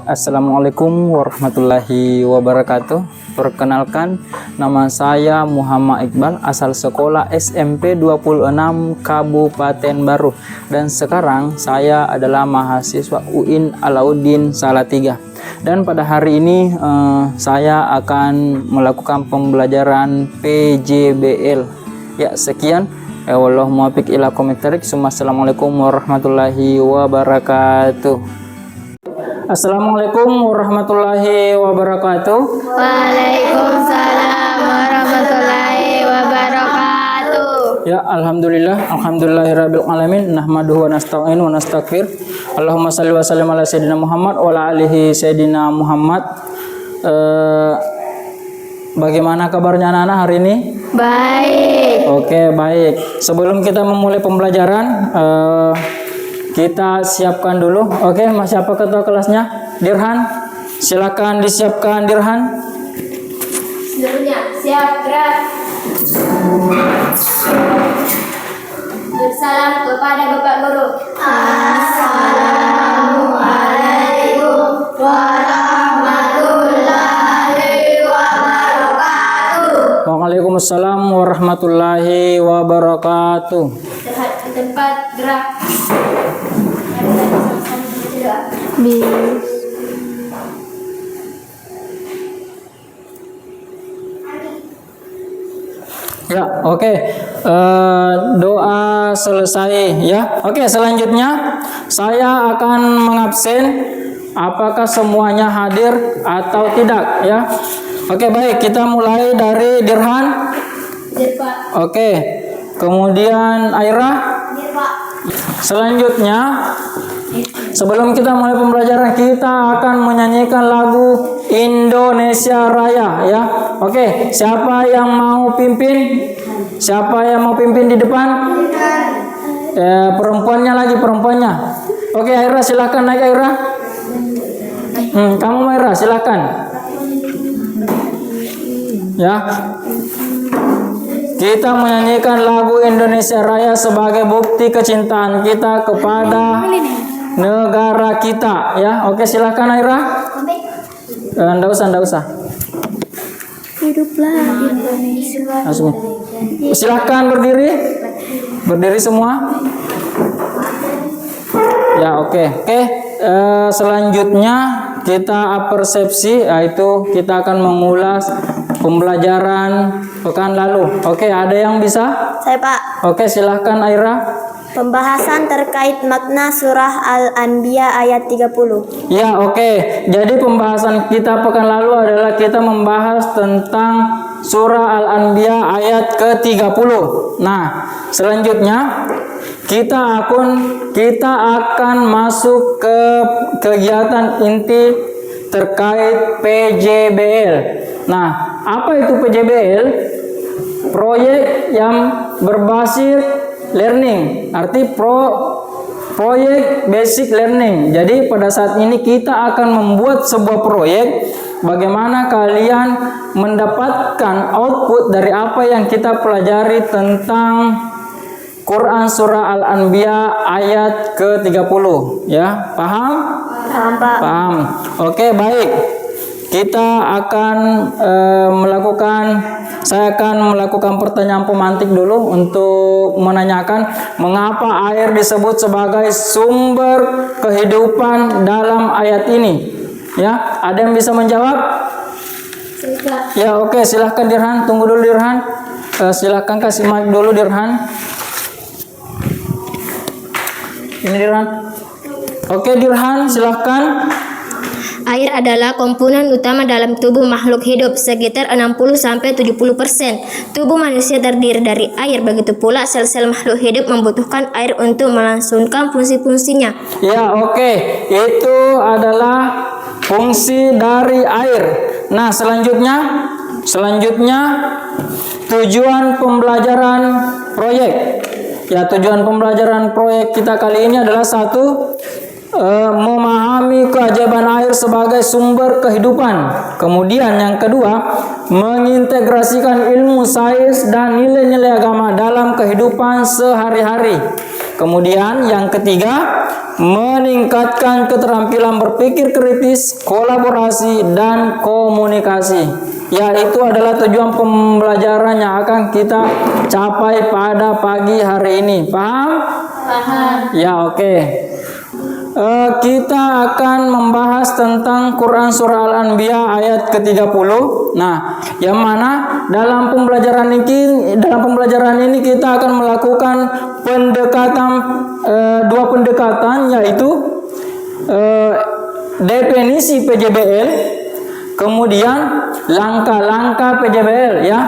Assalamualaikum warahmatullahi wabarakatuh. Perkenalkan, nama saya Muhammad Iqbal, asal sekolah SMP 26 Kabupaten Baru, dan sekarang saya adalah mahasiswa UIN Alauddin Salatiga. Dan pada hari ini saya akan melakukan pembelajaran PJBL. Ya, sekian. Wallahu muwaffiq ila aqwamit thoriq. Assalamualaikum warahmatullahi wabarakatuh. Assalamualaikum warahmatullahi wabarakatuh. Waalaikumsalam warahmatullahi wabarakatuh. Ya, alhamdulillahirabbil alamin, nahmaduhu wa nasta'inu wa nastaghfir. Allahumma shalli wa sallim ala sayyidina Muhammad wa ala alihi sayyidina Muhammad. Bagaimana kabarnya anak-anak hari ini? Baik. Oke, baik. Sebelum kita memulai pembelajaran, kita siapkan dulu. Oke, siapa ketua kelasnya? Dirhan. Silakan disiapkan Dirhan. Seluruhnya siap, gerak. Bersalam kepada Bapak Guru. Assalamualaikum warahmatullahi wabarakatuh. Waalaikumsalam warahmatullahi wabarakatuh. Lihat di tempat, gerak. Ya, oke. Doa selesai ya. Oke, selanjutnya saya akan mengabsen apakah semuanya hadir atau tidak ya. Oke, baik, kita mulai dari Dirhan. Oke. Kemudian Aira. Selanjutnya, sebelum kita mulai pembelajaran, kita akan menyanyikan lagu Indonesia Raya ya. Oke, siapa yang mau pimpin? Siapa yang mau pimpin di depan? Perempuannya. Oke, Aira silakan naik, Aira. Kamu Aira silakan. Ya. Kita menyanyikan lagu Indonesia Raya sebagai bukti kecintaan kita kepada negara kita ya. Oke, silakan Aira. Enggak usah. Hiduplah Indonesia. Silakan berdiri. Berdiri semua. Ya, oke. Selanjutnya kita persepsi, yaitu kita akan mengulas pembelajaran pekan lalu. Oke, ada yang bisa? Saya, Pak. Oke, silahkan Aira. Pembahasan terkait makna surah Al-Anbiya ayat 30. Ya, oke. Jadi pembahasan kita pekan lalu adalah kita membahas tentang surah Al-Anbiya ayat ke-30. Nah, selanjutnya kita akan masuk ke kegiatan inti terkait PJBL. Nah, apa itu PJBL? Proyek yang berbasis learning, proyek basic learning. Jadi pada saat ini kita akan membuat sebuah proyek bagaimana kalian mendapatkan output dari apa yang kita pelajari tentang Quran surah Al-Anbiya ayat ke-30 ya. Paham? Paham, Pak. Paham. Oke, baik. Saya akan melakukan pertanyaan pemantik dulu untuk menanyakan mengapa air disebut sebagai sumber kehidupan dalam ayat ini. Ya, ada yang bisa menjawab? Ya, oke, silahkan Dirhan. Tunggu dulu Dirhan. Silahkan kasih mic dulu Dirhan. Ini Dirhan. Oke, Dirhan, silahkan. Air adalah komponen utama dalam tubuh makhluk hidup. Sekitar 60-70% tubuh manusia terdiri dari air. Begitu pula sel-sel makhluk hidup membutuhkan air untuk melangsungkan fungsi-fungsinya. Ya, oke. Itu adalah fungsi dari air. Nah, selanjutnya tujuan pembelajaran proyek. Ya, tujuan pembelajaran proyek kita kali ini adalah satu, memahami keajaiban air sebagai sumber kehidupan. Kemudian yang kedua, mengintegrasikan ilmu sains dan nilai-nilai agama dalam kehidupan sehari-hari. Kemudian yang ketiga, meningkatkan keterampilan berpikir kritis, kolaborasi, dan komunikasi. Ya, itu adalah tujuan pembelajaran yang akan kita capai pada pagi hari ini. Paham? Paham. Ya, oke. Kita akan membahas tentang Quran Surah Al-Anbiya ayat ke-30. Nah, yang mana dalam pembelajaran ini kita akan melakukan pendekatan dua pendekatan, yaitu definisi PJBL, kemudian langkah-langkah PJBL ya.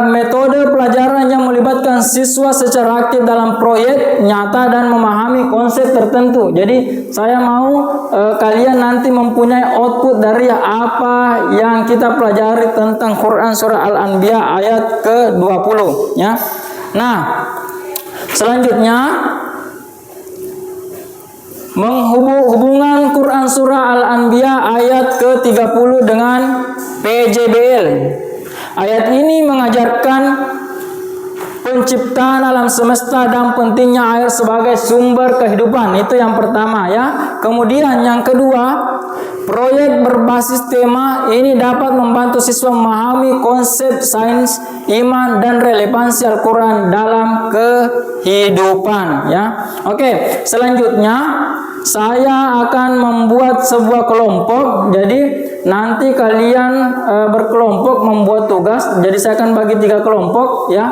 Metode pelajaran yang melibatkan siswa secara aktif dalam proyek nyata dan memahami konsep tertentu. Jadi saya mau kalian nanti mempunyai output dari apa yang kita pelajari tentang Quran Surah Al-Anbiya ayat ke-20 ya. Nah, selanjutnya menghubungkan Quran Surah Al-Anbiya ayat ke-30 dengan PJBL. Ayat ini mengajarkan penciptaan alam semesta dan pentingnya air sebagai sumber kehidupan. Itu yang pertama ya. Kemudian yang kedua, proyek berbasis tema ini dapat membantu siswa memahami konsep sains, iman, dan relevansi Al-Quran dalam kehidupan ya. Oke, selanjutnya saya akan membuat sebuah kelompok. Jadi nanti kalian berkelompok membuat tugas. Jadi saya akan bagi 3 kelompok ya.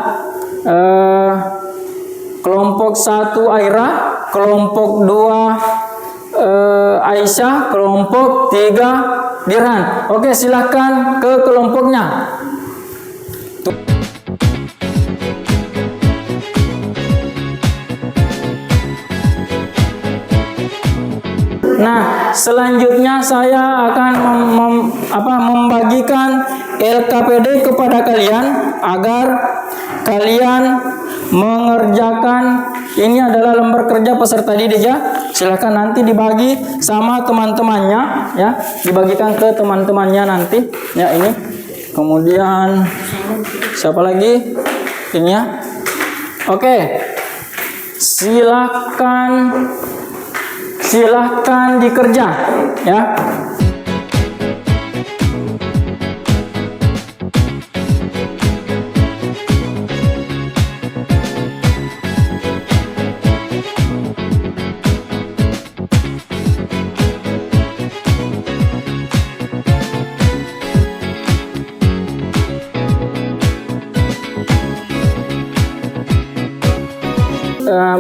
Kelompok 1 Aira, kelompok 2 Aisyah, kelompok 3 Dirhan. Oke, silahkan ke kelompoknya. Nah, selanjutnya saya akan membagikan LKPD kepada kalian agar kalian mengerjakan. Ini adalah lembar kerja peserta didik ya. Silahkan nanti dibagi sama teman-temannya ya, dibagikan ke teman-temannya nanti ya ini. Kemudian siapa lagi? Ini ya. Oke. Silahkan dikerja ya.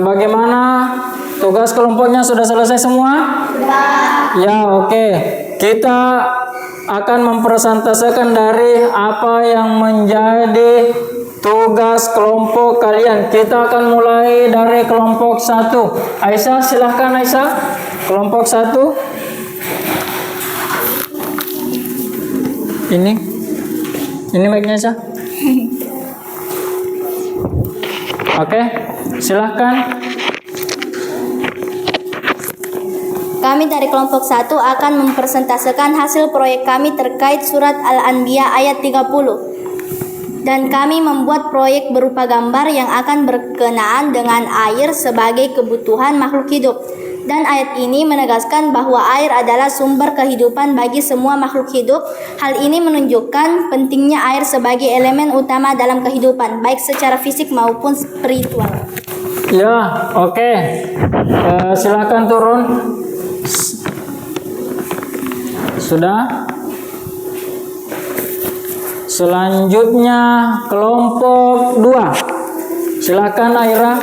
Bagaimana tugas kelompoknya, sudah selesai semua? Ya, oke. Kita akan mempresentasikan dari apa yang menjadi tugas kelompok kalian. Kita akan mulai dari kelompok 1. Aisyah, silahkan Aisyah. Kelompok 1. Ini mic-nya Aisyah. Oke, silahkan. Kami dari kelompok 1 akan mempresentasikan hasil proyek kami terkait surat Al-Anbiya ayat 30. Dan kami membuat proyek berupa gambar yang akan berkenaan dengan air sebagai kebutuhan makhluk hidup. Dan ayat ini menegaskan bahwa air adalah sumber kehidupan bagi semua makhluk hidup. Hal ini menunjukkan pentingnya air sebagai elemen utama dalam kehidupan, baik secara fisik maupun spiritual. Ya, oke. Silakan turun. Sudah. Selanjutnya kelompok 2. Silakan Aira.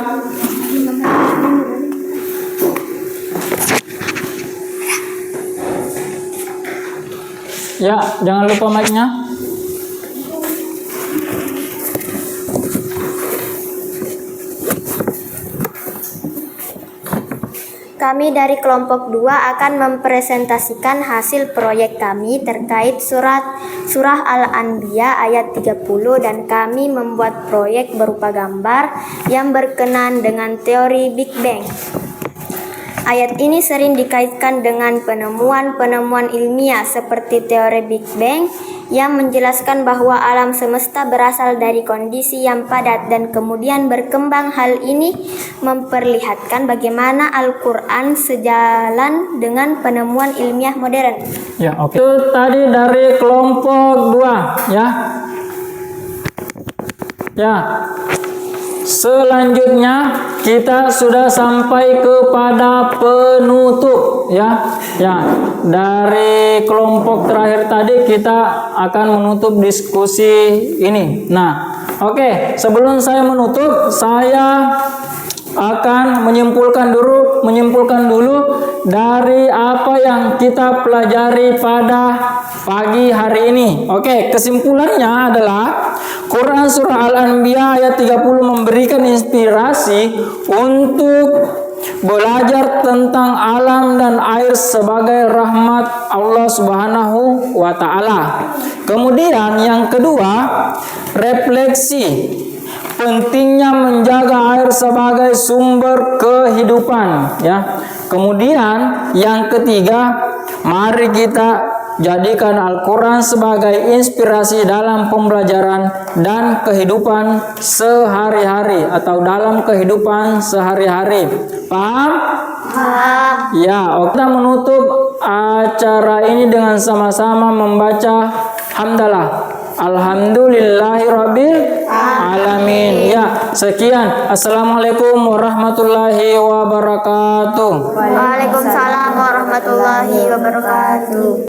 Ya, jangan lupa mic-nya. Kami dari kelompok 2 akan mempresentasikan hasil proyek kami terkait surah Al-Anbiya ayat 30 dan kami membuat proyek berupa gambar yang berkenaan dengan teori Big Bang. Ayat ini sering dikaitkan dengan penemuan-penemuan ilmiah seperti teori Big Bang yang menjelaskan bahwa alam semesta berasal dari kondisi yang padat dan kemudian berkembang. Hal ini memperlihatkan bagaimana Al-Quran sejalan dengan penemuan ilmiah modern. Ya, oke. Itu tadi dari kelompok 2, ya. Ya. Selanjutnya kita sudah sampai kepada penutup, ya. Ya, dari kelompok terakhir tadi kita akan menutup diskusi ini. Nah, oke, sebelum saya menutup, saya akan menyimpulkan dulu dari apa yang kita pelajari pada pagi hari ini. Oke, kesimpulannya adalah Quran Surah Al-Anbiya ayat 30 memberikan inspirasi untuk belajar tentang alam dan air sebagai rahmat Allah Subhanahu wa Ta'ala. Kemudian yang kedua, refleksi pentingnya menjaga air sebagai sumber kehidupan, ya. Kemudian yang ketiga, mari kita jadikan Al-Quran sebagai inspirasi dalam pembelajaran dan kehidupan sehari-hari atau dalam kehidupan sehari-hari. Paham? Paham. Ya, kita menutup acara ini dengan sama-sama membaca hamdalah. Alhamdulillahirabbil alamin. Ya, sekian. Assalamualaikum warahmatullahi wabarakatuh. Waalaikumsalam warahmatullahi wabarakatuh.